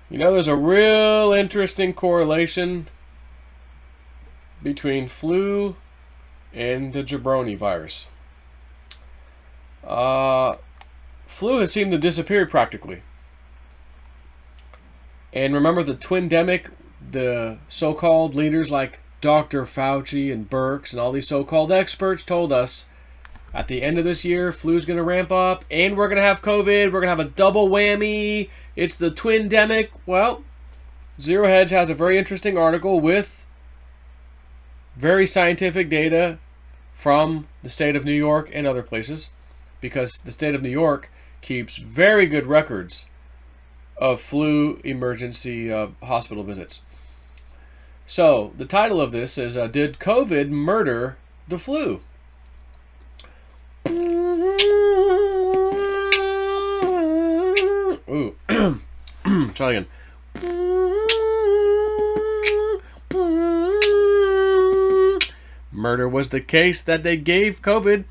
You know, there's a real interesting correlation between flu and the jabroni virus. Uh, Flu has seemed to disappear practically. And remember the twindemic, the so-called leaders like Dr. Fauci and Birx and all these so-called experts told us at the end of this year, flu's going to ramp up and we're going to have COVID. We're going to have a double whammy. It's the twindemic. Well, Zero Hedge has a very interesting article with very scientific data from the state of New York and other places, because the state of New York keeps very good records of flu emergency hospital visits. So the title of this is Did COVID Murder the Flu? Ooh. Try again. Murder was the case that they gave COVID.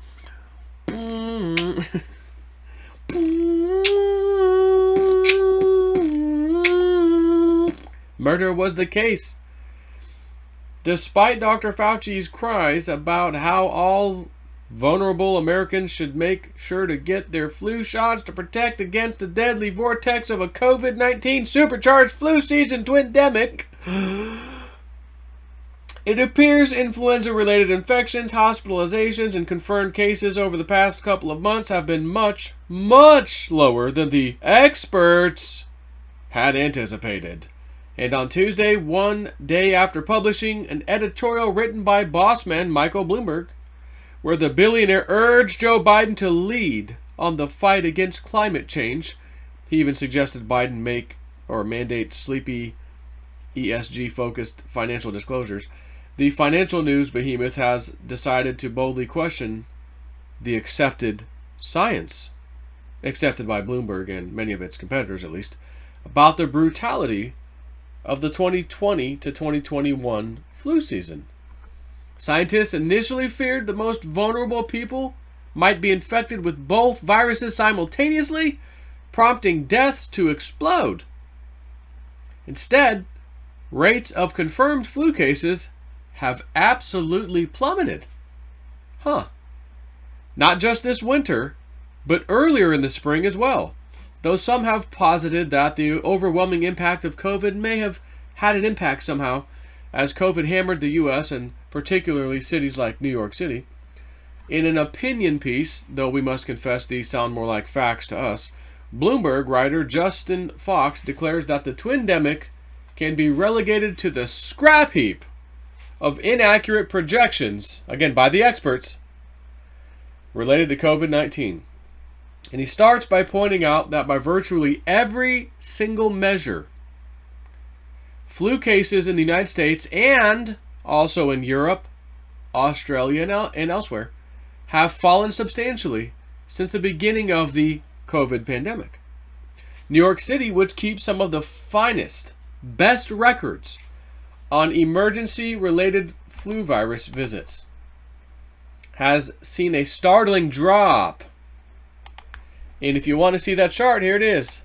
Murder was the case. Despite Dr. Fauci's cries about how all vulnerable Americans should make sure to get their flu shots to protect against the deadly vortex of a COVID-19 supercharged flu season twindemic, it appears influenza-related infections, hospitalizations, and confirmed cases over the past couple of months have been much, much lower than the experts had anticipated. And on Tuesday, one day after publishing an editorial written by bossman Michael Bloomberg, where the billionaire urged Joe Biden to lead on the fight against climate change, he even suggested Biden make or mandate sleepy ESG-focused financial disclosures. The financial news behemoth has decided to boldly question the accepted science, accepted by Bloomberg and many of its competitors at least, about the brutality of the 2020 to 2021 flu season. Scientists initially feared the most vulnerable people might be infected with both viruses simultaneously, prompting deaths to explode. Instead, rates of confirmed flu cases have absolutely plummeted. Not just this winter, but earlier in the spring as well. Though some have posited that the overwhelming impact of COVID may have had an impact somehow, as COVID hammered the U.S. and particularly cities like New York City. In an opinion piece, though we must confess these sound more like facts to us, Bloomberg writer Justin Fox declares that the twindemic can be relegated to the scrap heap of inaccurate projections, again by the experts, related to COVID-19. And he starts by pointing out that by virtually every single measure, flu cases in the United States and also in Europe, Australia, and elsewhere have fallen substantially since the beginning of the COVID pandemic. New York City, which keeps some of the finest, best records on emergency-related flu virus visits, has seen a startling drop. And if you want to see that chart, here it is.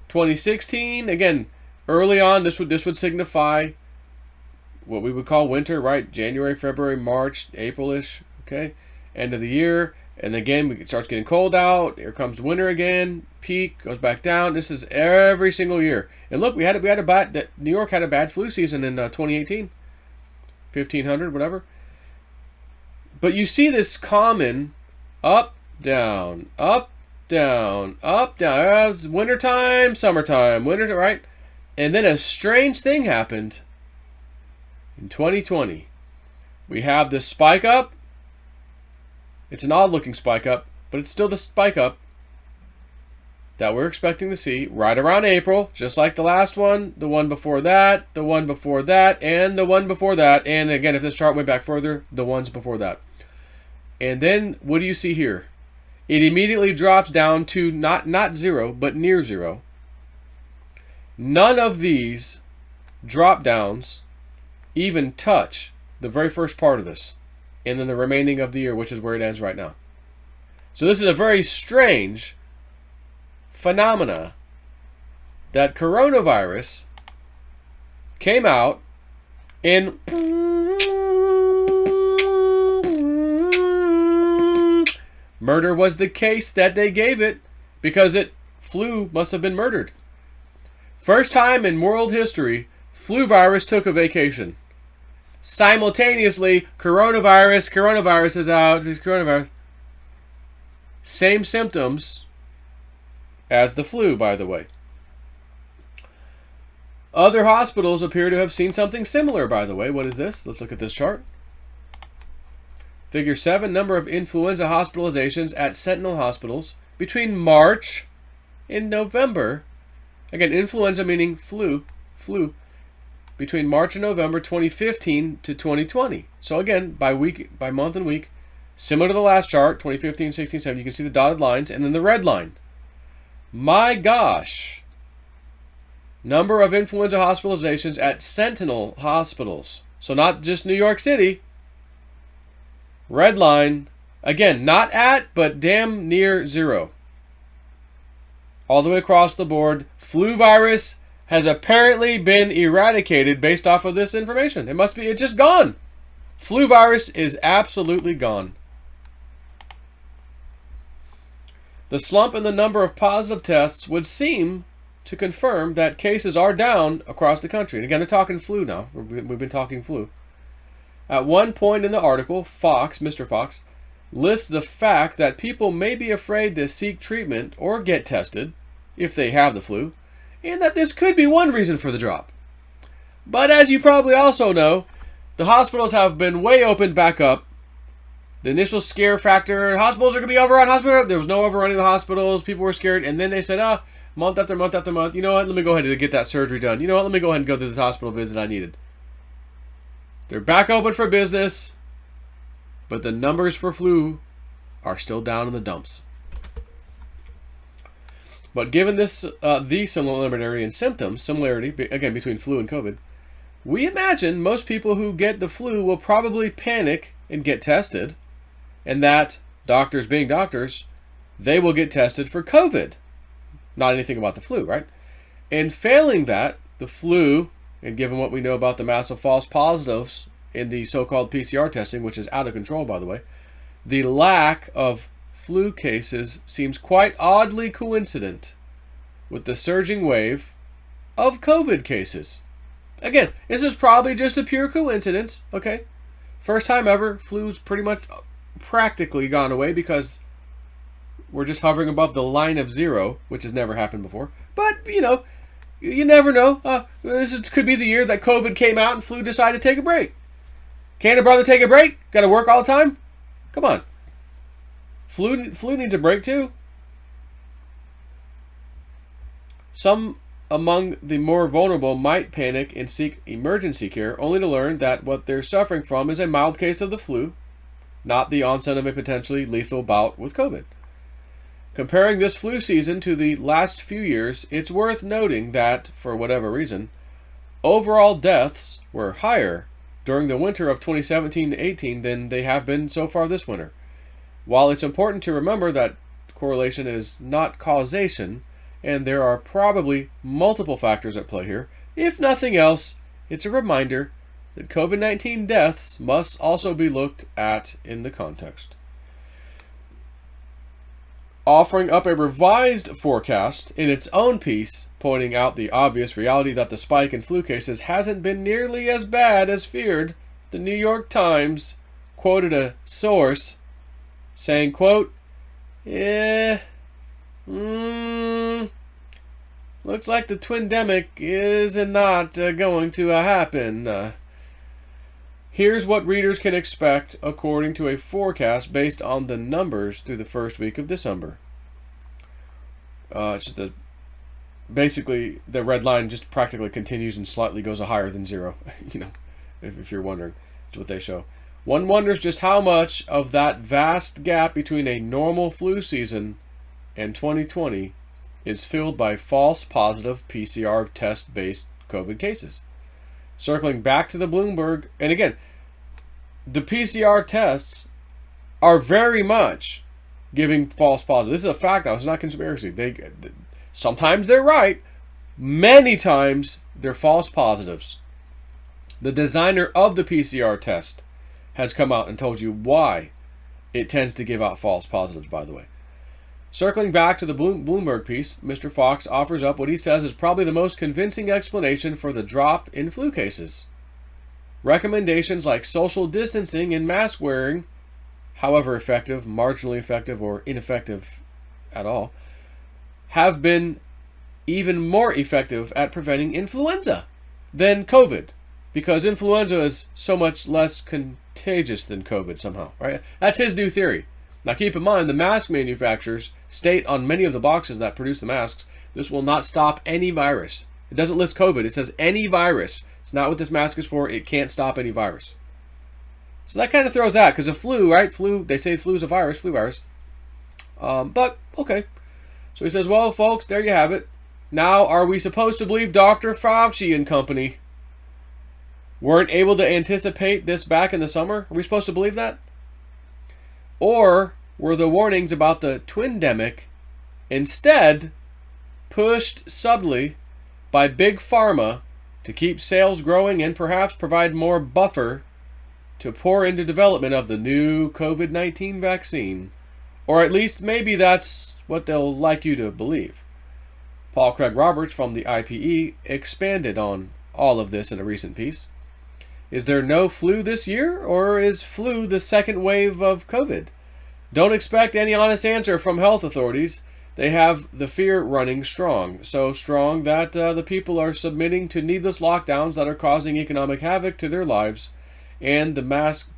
2016, again, early on, this would signify what we would call winter, right? January, February, March, April-ish, okay? End of the year. And again, it starts getting cold out. Here comes winter again. Peak, goes back down. This is every single year. And look, New York had a bad flu season in 2018. 1,500, whatever. But you see this common up, down, up, down, up, down. It's wintertime, summertime, winter, right? And then a strange thing happened in 2020. We have this spike up. It's an odd-looking spike up, but it's still the spike up that we're expecting to see right around April, just like the last one, the one before that, the one before that, and the one before that. And again, if this chart went back further, the ones before that. And then what do you see here? It immediately drops down to not zero, but near zero. None of these drop downs even touch the very first part of this, and then the remaining of the year, which is where it ends right now. So this is a very strange phenomena that coronavirus came out in murder was the case that they gave it because flu must have been murdered. First time in world history, flu virus took a vacation. Simultaneously, coronavirus is out. Coronavirus. Same symptoms as the flu, by the way. Other hospitals appear to have seen something similar, by the way. What is this? Let's look at this chart. Figure 7, number of influenza hospitalizations at Sentinel hospitals between March and November. Again, influenza meaning flu. Between March and November 2015 to 2020. So again, by month and week, similar to the last chart, 2015, 16, 17, you can see the dotted lines and then the red line. My gosh. Number of influenza hospitalizations at Sentinel hospitals. So not just New York City. Red line. Again, not at, but damn near zero. All the way across the board. Flu virus has apparently been eradicated based off of this information. It's just gone. Flu virus is absolutely gone. The slump in the number of positive tests would seem to confirm that cases are down across the country. And again, they're talking flu now. We've been talking flu. At one point in the article, Mr. Fox, lists the fact that people may be afraid to seek treatment or get tested if they have the flu, and that this could be one reason for the drop. But as you probably also know, the hospitals have been way opened back up. The initial scare factor, hospitals are going to be overrun. There was no overrunning the hospitals. People were scared. And then they said, month after month after month, you know what, let me go ahead and get that surgery done. You know what, let me go ahead and go to the hospital visit I needed. They're back open for business, but the numbers for flu are still down in the dumps. But given the similarity in symptoms, again, between flu and COVID, we imagine most people who get the flu will probably panic and get tested, and that, doctors being doctors, they will get tested for COVID. Not anything about the flu, right? And failing that, the flu, and given what we know about the massive false positives in the so-called PCR testing, which is out of control, by the way, the lack of flu cases seems quite oddly coincident with the surging wave of COVID cases. Again, this is probably just a pure coincidence, okay? First time ever, flu's pretty much practically gone away because we're just hovering above the line of zero, which has never happened before. But, you never know. This could be the year that COVID came out and flu decided to take a break. Can't a brother take a break? Got to work all the time? Come on. Flu needs a break too. Some among the more vulnerable might panic and seek emergency care, only to learn that what they're suffering from is a mild case of the flu, not the onset of a potentially lethal bout with COVID. Comparing this flu season to the last few years, it's worth noting that, for whatever reason, overall deaths were higher during the winter of 2017-18 than they have been so far this winter. While it's important to remember that correlation is not causation, and there are probably multiple factors at play here, if nothing else, it's a reminder that COVID-19 deaths must also be looked at in the context. Offering up a revised forecast in its own piece, pointing out the obvious reality that the spike in flu cases hasn't been nearly as bad as feared, the New York Times quoted a source saying, quote, looks like the twindemic is not going to happen. Here's what readers can expect according to a forecast based on the numbers through the first week of December. Basically, the red line just practically continues and slightly goes higher than zero. If you're wondering, that's what they show. One wonders just how much of that vast gap between a normal flu season and 2020 is filled by false positive PCR test-based COVID cases. Circling back to the Bloomberg, and again, the PCR tests are very much giving false positives. This is a fact now. It's not conspiracy. Sometimes they're right, Many times, they're false positives. The designer of the PCR test has come out and told you why it tends to give out false positives, by the way. Circling back to the Bloomberg piece, Mr. Fox offers up what he says is probably the most convincing explanation for the drop in flu cases. Recommendations like social distancing and mask wearing, however effective, marginally effective, or ineffective at all, have been even more effective at preventing influenza than COVID, because influenza is so much less contagious than COVID somehow, right? That's his new theory. Now keep in mind, the mask manufacturers state on many of the boxes that produce the masks, this will not stop any virus. It doesn't list COVID, it says any virus. It's not what this mask is for, it can't stop any virus. So that kind of throws that, because the flu, right? Flu, they say flu is a virus, flu virus. But, okay. So he says, well, folks, there you have it. Now, are we supposed to believe Dr. Fauci and company weren't able to anticipate this back in the summer? Are we supposed to believe that? Or were the warnings about the twindemic instead pushed subtly by Big Pharma to keep sales growing and perhaps provide more buffer to pour into development of the new COVID-19 vaccine? Or at least maybe that's what they'll like you to believe. Paul Craig Roberts from the IPE expanded on all of this in a recent piece. Is there no flu this year, or is flu the second wave of COVID? Don't expect any honest answer from health authorities. They have the fear running strong, so strong that the people are submitting to needless lockdowns that are causing economic havoc to their lives, and the mask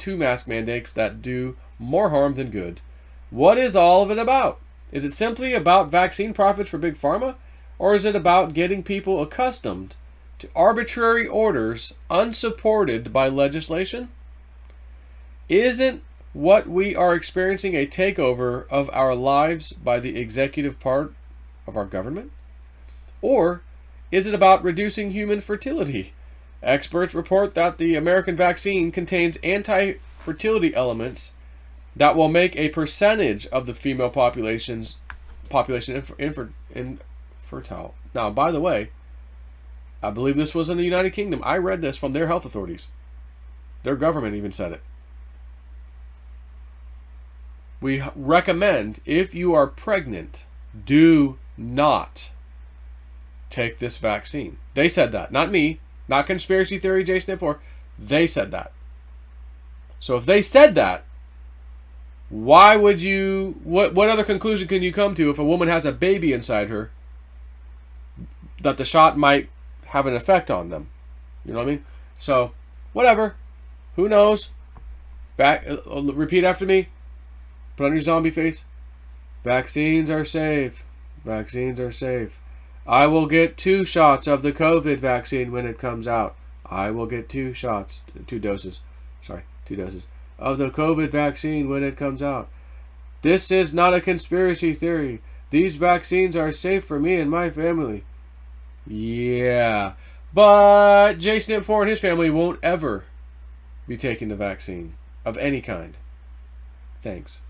mandates that do more harm than good. What is all of it about? Is it simply about vaccine profits for Big Pharma, or is it about getting people accustomed to arbitrary orders unsupported by legislation? Isn't what we are experiencing a takeover of our lives by the executive part of our government? Or is it about reducing human fertility? Experts report that the American vaccine contains anti-fertility elements that will make a percentage of the female population infertile. Now, by the way, I believe this was in the United Kingdom. I read this from their health authorities. Their government even said it. We recommend, if you are pregnant, do not take this vaccine. They said that, not me, not conspiracy theory Jason Ipor. They said that. So if they said that, why would you, what other conclusion can you come to if a woman has a baby inside her that the shot might have an effect on them? You know what I mean? So, whatever. Who knows? Repeat after me. Put on your zombie face. Vaccines are safe. Vaccines are safe. I will get 2 shots of the COVID vaccine when it comes out. I will get 2 doses of the COVID vaccine when it comes out. This is not a conspiracy theory. These vaccines are safe for me and my family. Yeah. But Jason Ipor and his family won't ever be taking the vaccine of any kind. Thanks.